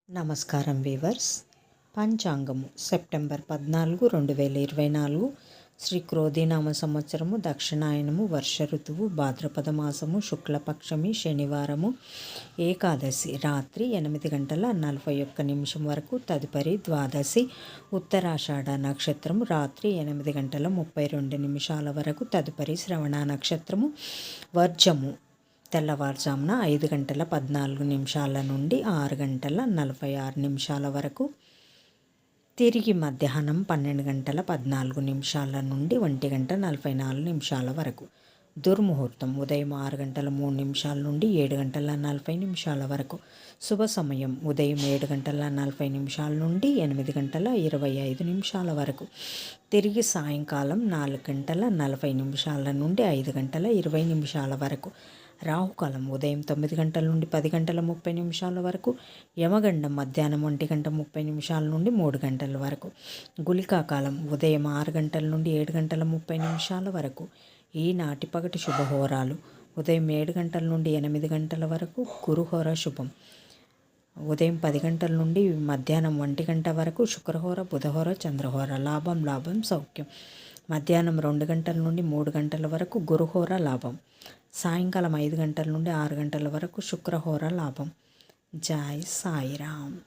నమస్కారం weavers. పంచాంగము September 14, 2024 Shri క్రోధినామ సంవత్సరము, దక్షిణాయనము, వర్ష ఋతువు, భాద్రపద మాసము, శుక్లపక్షమి, శనివారము, ఏకాదశి రాత్రి 8:41 వరకు, తదుపరి ద్వాదశి, ఉత్తరాషాఢ నక్షత్రము రాత్రి 8:32 వరకు, తదుపరి శ్రవణ నక్షత్రము, వర్జము తెల్లవారుజామున 5:14 నుండి 6:46 వరకు, తిరిగి మధ్యాహ్నం 12:14 నుండి 1:44 వరకు. దుర్ముహూర్తం ఉదయం 6:03 నుండి 7:40 వరకు. శుభ సమయం ఉదయం 7:40 నుండి 8:25 వరకు. తిరిగి సాయంకాలం 4:40 నుండి 5:20 వరకు. రాహుకాలం ఉదయం 9 నుండి 10:30 వరకు. యమగండం మధ్యాహ్నం 1:30 నుండి 3 వరకు. గుళికాకాలం ఉదయం 6 నుండి 7:30 వరకు. ఈనాటి పగటి శుభహోరాలు ఉదయం 7 నుండి 8 వరకు గురుహోర శుభం. ఉదయం 10 నుండి మధ్యాహ్నం 1 వరకు శుక్రహోర, బుధహోర, చంద్రహోర. లాభం సౌఖ్యం. మధ్యాహ్నం 2 నుండి 3 వరకు గురుహోర లాభం. సాయంకాలం 5 నుండి 6 వరకు శుక్రహోర లాభం. జై సాయిరామ్.